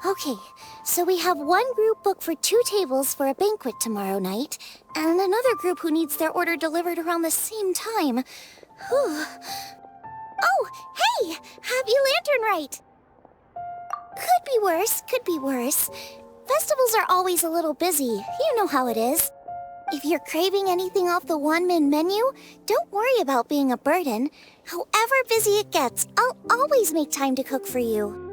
Okay, so we have one group booked for 2 tables for a banquet tomorrow night, and another group who needs their order delivered around the same time. Whew. Oh, hey! Happy Lantern Rite! Could be worse, could be worse. Festivals are always a little busy, you know how it is. If you're craving anything off the one-min menu, don't worry about being a burden. However busy it gets, I'll always make time to cook for you.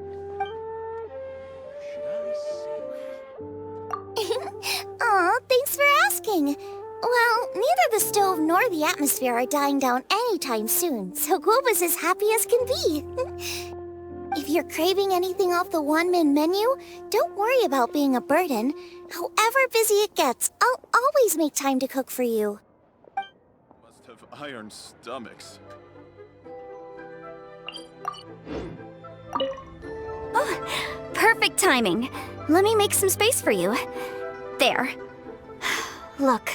Aw, thanks for asking. Well, neither the stove nor the atmosphere are dying down anytime soon, so Guob is as happy as can be. If you're craving anything off the one-min menu, don't worry about being a burden. However busy it gets, I'll always make time to cook for you. Must have iron stomachs. Oh, perfect timing. Let me make some space for you. There. Look.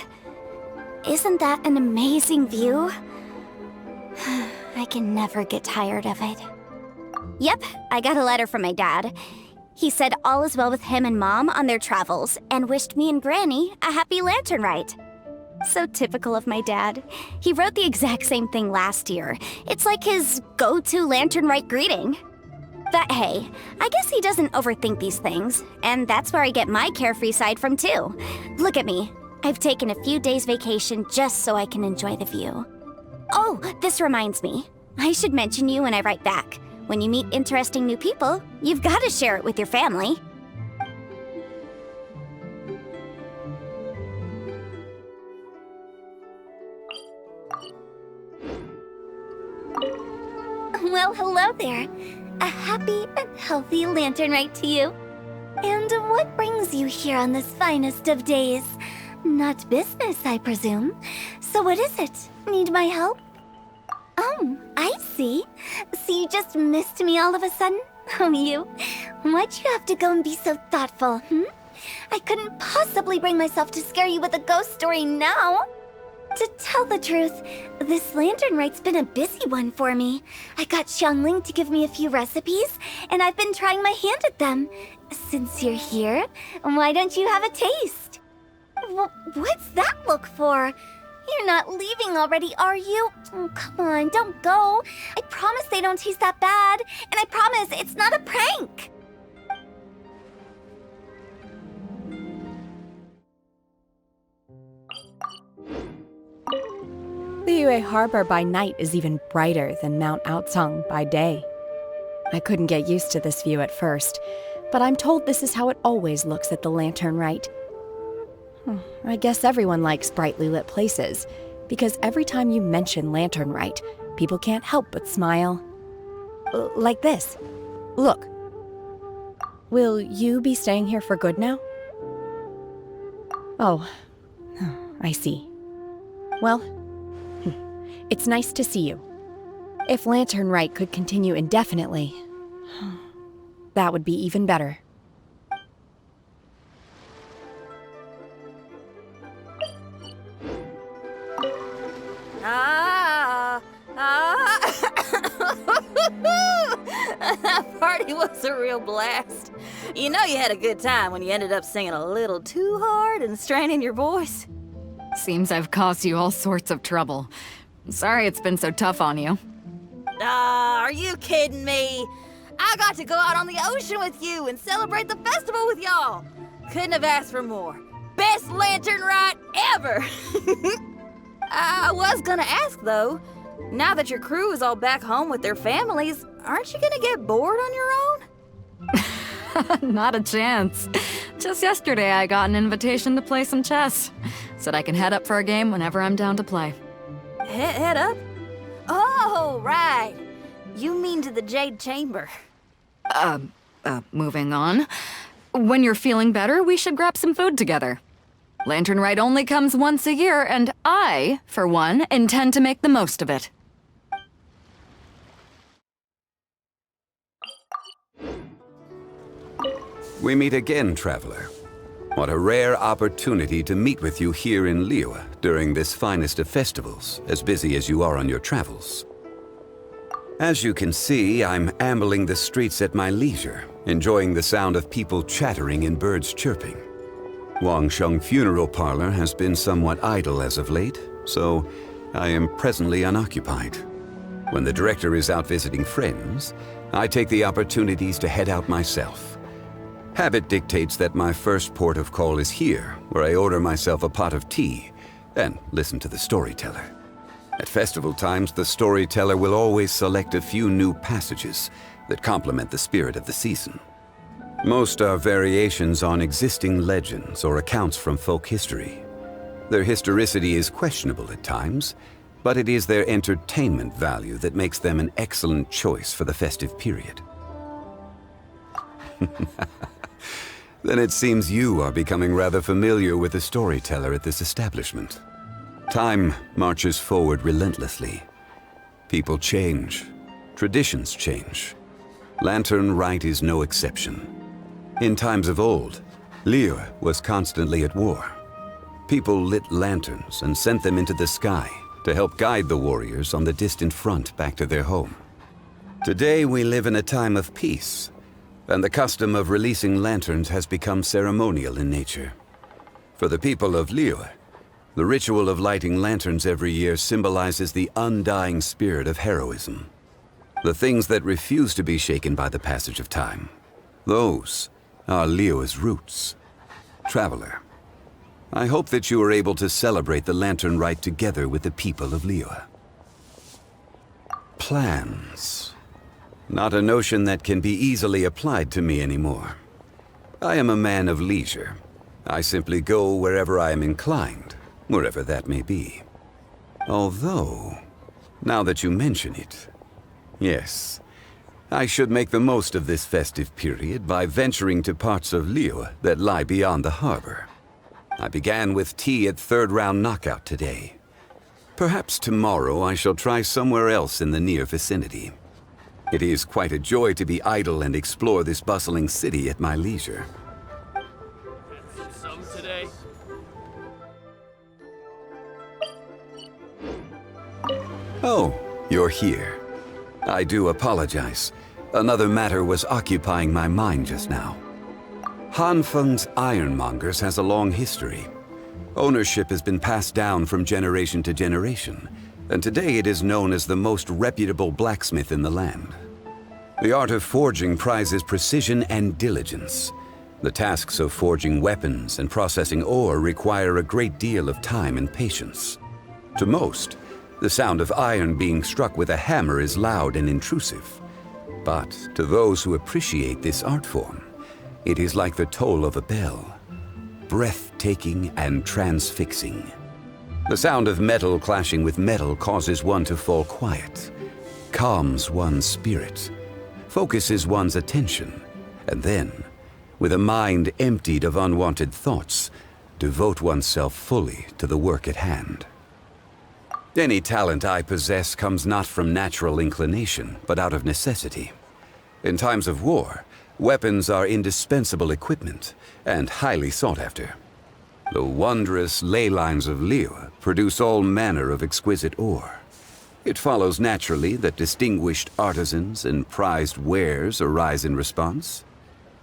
Isn't that an amazing view? I can never get tired of it. Yep, I got a letter from my dad. He said all is well with him and Mom on their travels and wished me and Granny a happy Lantern Rite. So typical of my dad. He wrote the exact same thing last year. It's like his go-to Lantern Rite greeting. But hey, I guess he doesn't overthink these things, and that's where I get my carefree side from too. Look at me. I've taken a few days vacation just so I can enjoy the view. Oh, this reminds me. I should mention you when I write back. When you meet interesting new people, you've got to share it with your family. Well, hello there. A happy and healthy Lantern Rite to you. And what brings you here on this finest of days? Not business, I presume. So what is it? Need my help? Oh, I see. So you just missed me all of a sudden? Oh, you? Why'd you have to go and be so thoughtful, I couldn't possibly bring myself to scare you with a ghost story now. To tell the truth, this Lantern Rite's been a busy one for me. I got Xiangling to give me a few recipes, and I've been trying my hand at them. Since you're here, why don't you have a taste? What's that look for? You're not leaving already, are you? Oh, come on, don't go. I promise they don't taste that bad, and I promise it's not a prank. Liyue Harbor by night is even brighter than Mount Aocang by day. I couldn't get used to this view at first, but I'm told this is how it always looks at the Lantern Rite. I guess everyone likes brightly lit places, because every time you mention Lantern Rite, people can't help but smile. Like this. Look. Will you be staying here for good now? Oh, I see. Well, it's nice to see you. If Lantern Rite could continue indefinitely, that would be even better. That party was a real blast. You know you had a good time when you ended up singing a little too hard and straining your voice. Seems I've caused you all sorts of trouble. Sorry it's been so tough on you. Are you kidding me? I got to go out on the ocean with you and celebrate the festival with y'all. Couldn't have asked for more. Best Lantern Rite ever! I was gonna ask, though, now that your crew is all back home with their families, aren't you gonna get bored on your own? Not a chance. Just yesterday I got an invitation to play some chess. Said I can head up for a game whenever I'm down to play. Head up? Oh, right. You mean to the Jade Chamber. Moving on. When you're feeling better, we should grab some food together. Lantern Rite only comes once a year, and I, for one, intend to make the most of it. We meet again, traveler. What a rare opportunity to meet with you here in Liyue during this finest of festivals, as busy as you are on your travels. As you can see, I'm ambling the streets at my leisure, enjoying the sound of people chattering and birds chirping. Wangsheng Funeral Parlor has been somewhat idle as of late, so I am presently unoccupied. When the director is out visiting friends, I take the opportunities to head out myself. Habit dictates that my first port of call is here, where I order myself a pot of tea and listen to the storyteller. At festival times, the storyteller will always select a few new passages that complement the spirit of the season. Most are variations on existing legends or accounts from folk history. Their historicity is questionable at times, but it is their entertainment value that makes them an excellent choice for the festive period. Then it seems you are becoming rather familiar with the storyteller at this establishment. Time marches forward relentlessly. People change. Traditions change. Lantern Rite is no exception. In times of old, Liu was constantly at war. People lit lanterns and sent them into the sky to help guide the warriors on the distant front back to their home. Today we live in a time of peace, and the custom of releasing lanterns has become ceremonial in nature. For the people of Liu, the ritual of lighting lanterns every year symbolizes the undying spirit of heroism. The things that refuse to be shaken by the passage of time, those are Liu's roots. Traveler, I hope that you are able to celebrate the Lantern Rite together with the people of Liu. Plans. Not a notion that can be easily applied to me anymore. I am a man of leisure. I simply go wherever I am inclined, wherever that may be. Although, now that you mention it, yes, I should make the most of this festive period by venturing to parts of Liu that lie beyond the harbor. I began with tea at third-round knockout today. Perhaps tomorrow I shall try somewhere else in the near vicinity. It is quite a joy to be idle and explore this bustling city at my leisure. Some today? Oh, you're here. I do apologize. Another matter was occupying my mind just now. Hanfeng's Ironmongers has a long history. Ownership has been passed down from generation to generation, and today it is known as the most reputable blacksmith in the land. The art of forging prizes precision and diligence. The tasks of forging weapons and processing ore require a great deal of time and patience. To most, the sound of iron being struck with a hammer is loud and intrusive. But to those who appreciate this art form, it is like the toll of a bell, breathtaking and transfixing. The sound of metal clashing with metal causes one to fall quiet, calms one's spirit, focuses one's attention, and then, with a mind emptied of unwanted thoughts, devote oneself fully to the work at hand. Any talent I possess comes not from natural inclination, but out of necessity. In times of war, weapons are indispensable equipment and highly sought after. The wondrous ley lines of Liu produce all manner of exquisite ore. It follows naturally that distinguished artisans and prized wares arise in response.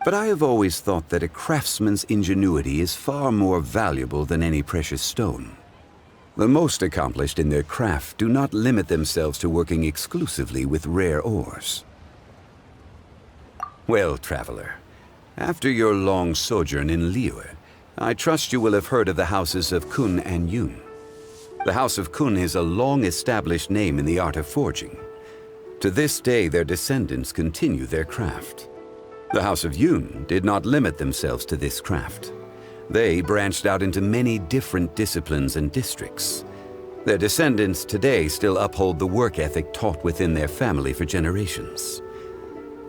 But I have always thought that a craftsman's ingenuity is far more valuable than any precious stone. The most accomplished in their craft do not limit themselves to working exclusively with rare ores. Well, traveler, after your long sojourn in Liu, I trust you will have heard of the houses of Kun and Yun. The House of Kun is a long-established name in the art of forging. To this day, their descendants continue their craft. The House of Yun did not limit themselves to this craft. They branched out into many different disciplines and districts. Their descendants today still uphold the work ethic taught within their family for generations.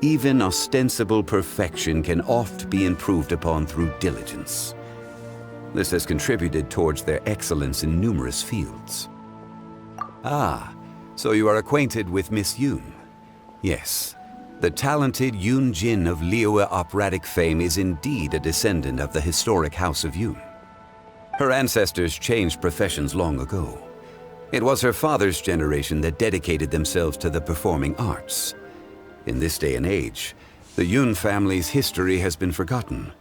Even ostensible perfection can oft be improved upon through diligence. This has contributed towards their excellence in numerous fields. Ah, so you are acquainted with Miss Yun? Yes, the talented Yun Jin of Liyue operatic fame is indeed a descendant of the historic House of Yun. Her ancestors changed professions long ago. It was her father's generation that dedicated themselves to the performing arts. In this day and age, the Yun family's history has been forgotten,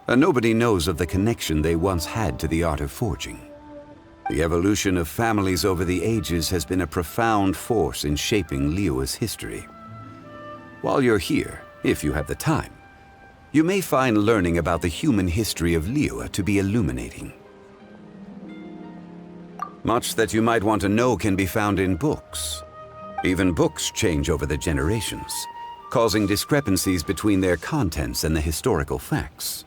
and nobody knows of the connection they once had to the art of forging. The evolution of families over the ages has been a profound force in shaping Liyue's history. While you're here, if you have the time, you may find learning about the human history of Liyue to be illuminating. Much that you might want to know can be found in books. Even books change over the generations, causing discrepancies between their contents and the historical facts.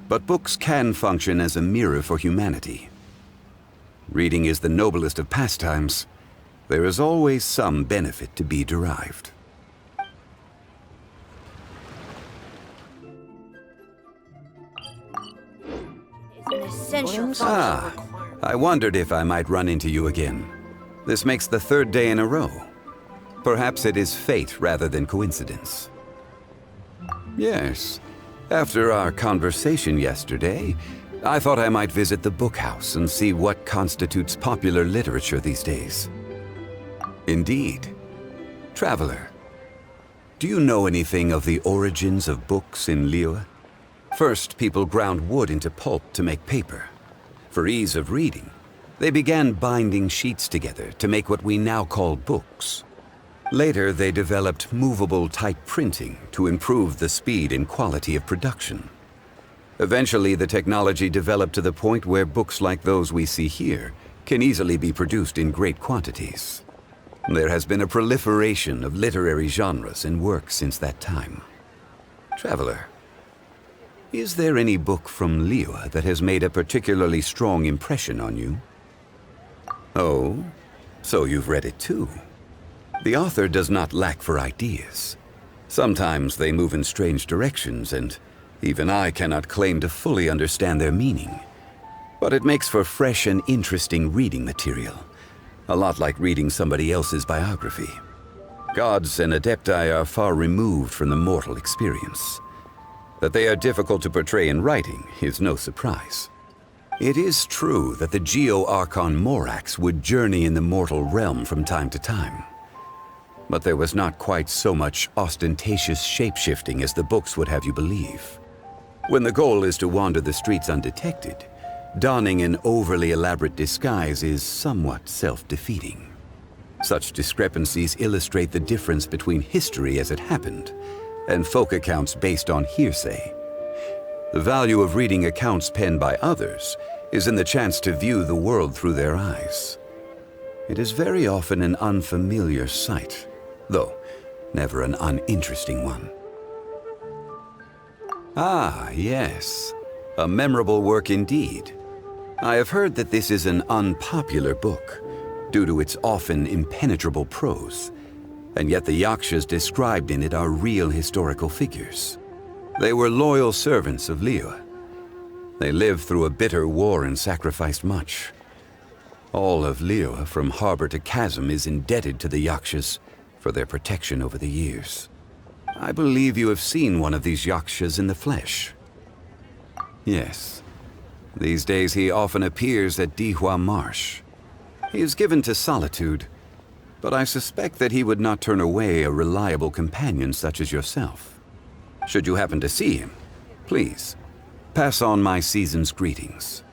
But books can function as a mirror for humanity. Reading is the noblest of pastimes. There is always some benefit to be derived. I wondered if I might run into you again. This makes the third day in a row. Perhaps it is fate rather than coincidence. Yes. After our conversation yesterday, I thought I might visit the bookhouse and see what constitutes popular literature these days. Indeed. Traveler, do you know anything of the origins of books in Liyue? First, people ground wood into pulp to make paper. For ease of reading, they began binding sheets together to make what we now call books. Later, they developed movable type printing to improve the speed and quality of production. Eventually, the technology developed to the point where books like those we see here can easily be produced in great quantities. There has been a proliferation of literary genres and works since that time. Traveler, is there any book from Liyue that has made a particularly strong impression on you? Oh, so you've read it too. The author does not lack for ideas. Sometimes they move in strange directions, and even I cannot claim to fully understand their meaning. But it makes for fresh and interesting reading material, a lot like reading somebody else's biography. Gods and adepti are far removed from the mortal experience. That they are difficult to portray in writing is no surprise. It is true that the Geo-Archon Morax would journey in the mortal realm from time to time. But there was not quite so much ostentatious shape-shifting as the books would have you believe. When the goal is to wander the streets undetected, donning an overly elaborate disguise is somewhat self-defeating. Such discrepancies illustrate the difference between history as it happened and folk accounts based on hearsay. The value of reading accounts penned by others is in the chance to view the world through their eyes. It is very often an unfamiliar sight, though never an uninteresting one. Ah, yes. A memorable work indeed. I have heard that this is an unpopular book, due to its often impenetrable prose, and yet the yakshas described in it are real historical figures. They were loyal servants of Liyue. They lived through a bitter war and sacrificed much. All of Liyue, from harbor to chasm, is indebted to the yakshas for their protection over the years. I believe you have seen one of these yakshas in the flesh. Yes. These days he often appears at Dihua Marsh. He is given to solitude, but I suspect that he would not turn away a reliable companion such as yourself. Should you happen to see him, please, pass on my season's greetings.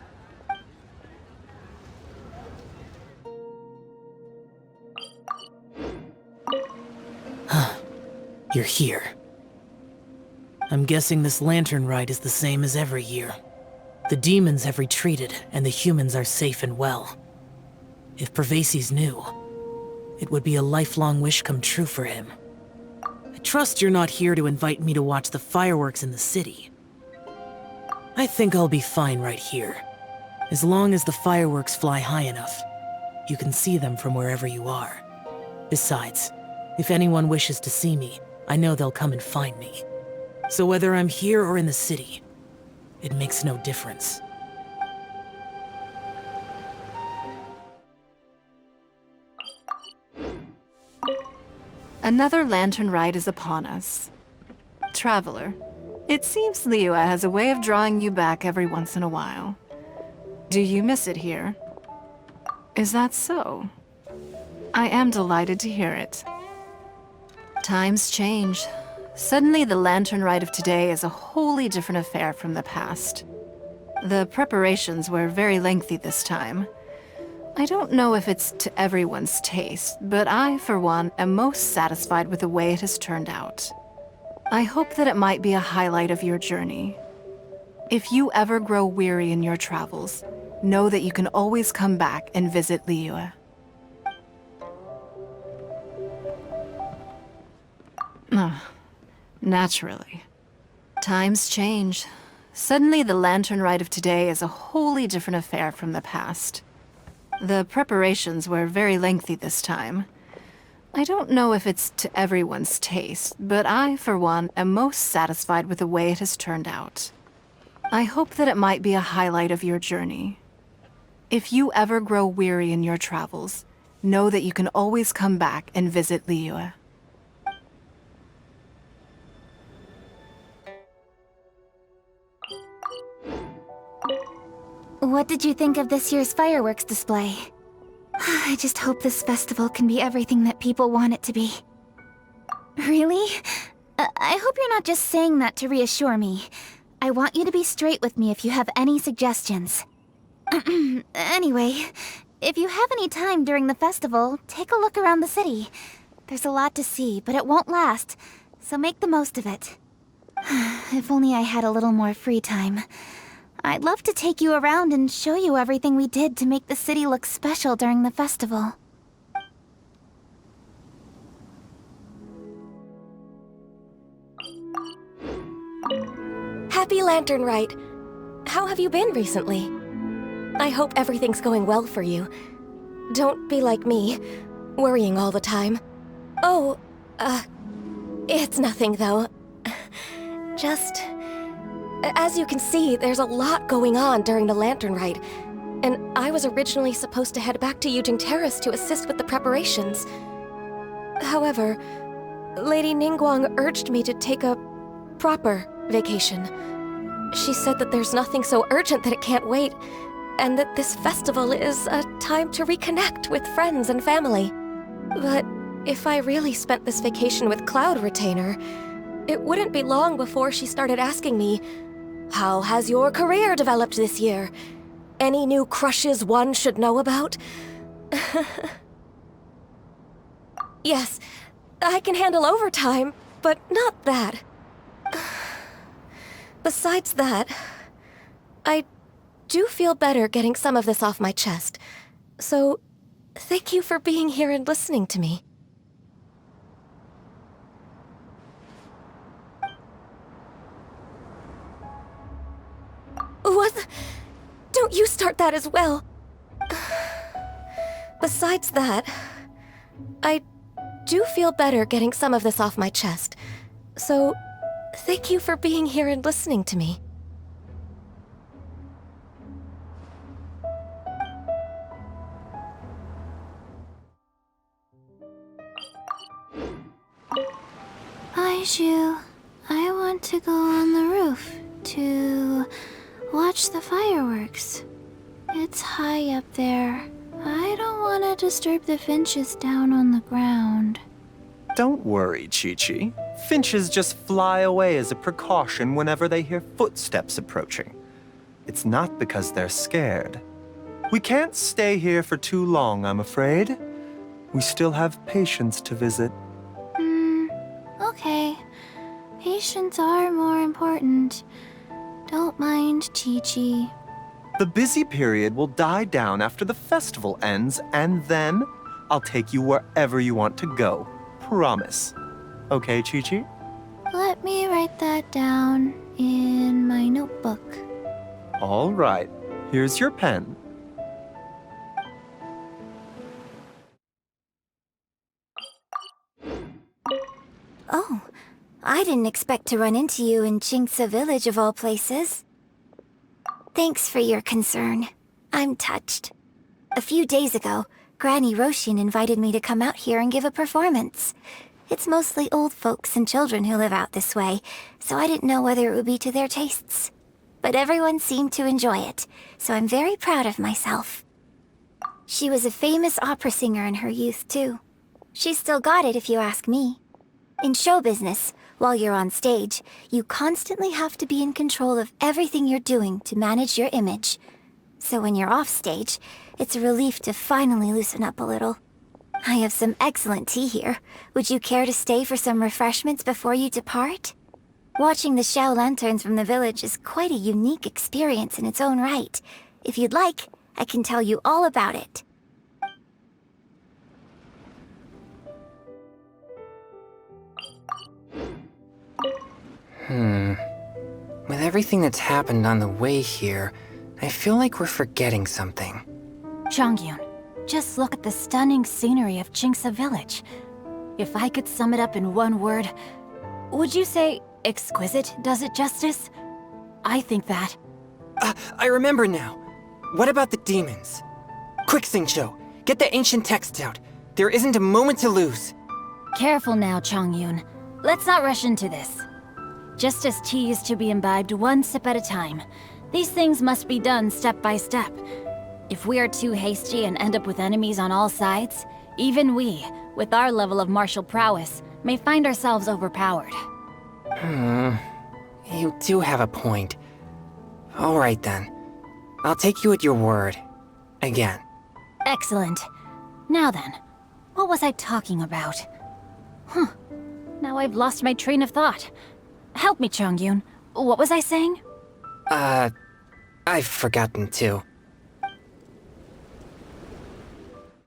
You're here. I'm guessing this lantern rite is the same as every year. The demons have retreated, and the humans are safe and well. If Pervasi's knew, it would be a lifelong wish come true for him. I trust you're not here to invite me to watch the fireworks in the city. I think I'll be fine right here. As long as the fireworks fly high enough, you can see them from wherever you are. Besides, if anyone wishes to see me, I know they'll come and find me. So whether I'm here or in the city, it makes no difference. Another lantern rite is upon us. Traveler, it seems Liyue has a way of drawing you back every once in a while. Do you miss it here? Is that so? I am delighted to hear it. Times change. Suddenly, the lantern rite of today is a wholly different affair from the past. The preparations were very lengthy this time. I don't know if it's to everyone's taste, but I, for one, am most satisfied with the way it has turned out. I hope that it might be a highlight of your journey. If you ever grow weary in your travels, know that you can always come back and visit Liyue. Naturally. Times change. Suddenly, the lantern rite of today is a wholly different affair from the past. The preparations were very lengthy this time. I don't know if it's to everyone's taste, but I, for one, am most satisfied with the way it has turned out. I hope that it might be a highlight of your journey. If you ever grow weary in your travels, know that you can always come back and visit Liyue. What did you think of this year's fireworks display? I just hope this festival can be everything that people want it to be. Really? I hope you're not just saying that to reassure me. I want you to be straight with me if you have any suggestions. Anyway, if you have any time during the festival, take a look around the city. There's a lot to see, but it won't last, so make the most of it. If only I had a little more free time. I'd love to take you around and show you everything we did to make the city look special during the festival. Happy Lantern Rite! How have you been recently? I hope everything's going well for you. Don't be like me, worrying all the time. Oh, it's nothing though. Just... as you can see, there's a lot going on during the Lantern Rite, and I was originally supposed to head back to Yujing Terrace to assist with the preparations. However, Lady Ningguang urged me to take a proper vacation. She said that there's nothing so urgent that it can't wait, and that this festival is a time to reconnect with friends and family. But if I really spent this vacation with Cloud Retainer, it wouldn't be long before she started asking me, "How has your career developed this year? Any new crushes one should know about?" Yes, I can handle overtime, but not that. Besides that, I do feel better getting some of this off my chest. So, thank you for being here and listening to me. What? Don't you start that as well. Besides that, I do feel better getting some of this off my chest. So, thank you for being here and listening to me. Baizhu, I want to go on the roof to watch the fireworks. It's high up there. I don't want to disturb the finches down on the ground. Don't worry, Qiqi. Finches just fly away as a precaution whenever they hear footsteps approaching. It's not because they're scared. We can't stay here for too long, I'm afraid. We still have patients to visit. Okay. Patients are more important. Don't mind, Qiqi. The busy period will die down after the festival ends, and then I'll take you wherever you want to go. Promise. Okay, Qiqi? Let me write that down in my notebook. All right. Here's your pen. Oh, I didn't expect to run into you in Jingce Village of all places. Thanks for your concern. I'm touched. A few days ago, Granny Roshin invited me to come out here and give a performance. It's mostly old folks and children who live out this way, so I didn't know whether it would be to their tastes. But everyone seemed to enjoy it, so I'm very proud of myself. She was a famous opera singer in her youth, too. She's still got it, if you ask me. In show business, while you're on stage, you constantly have to be in control of everything you're doing to manage your image. So when you're off stage, it's a relief to finally loosen up a little. I have some excellent tea here. Would you care to stay for some refreshments before you depart? Watching the Xiao lanterns from the village is quite a unique experience in its own right. If you'd like, I can tell you all about it. With everything that's happened on the way here, I feel like we're forgetting something. Chongyun, just look at the stunning scenery of Jingsa village. If I could sum it up in one word, would you say exquisite does it justice? I think that. I remember now. What about the demons? Quick, Xingqiu, get the ancient texts out. There isn't a moment to lose. Careful now, Chongyun. Let's not rush into this. Just as tea is to be imbibed one sip at a time, these things must be done step by step. If we are too hasty and end up with enemies on all sides, even we, with our level of martial prowess, may find ourselves overpowered. You do have a point. All right then. I'll take you at your word. Again. Excellent. Now then, what was I talking about? Now I've lost my train of thought. Help me, Chongyun. What was I saying? I've forgotten too.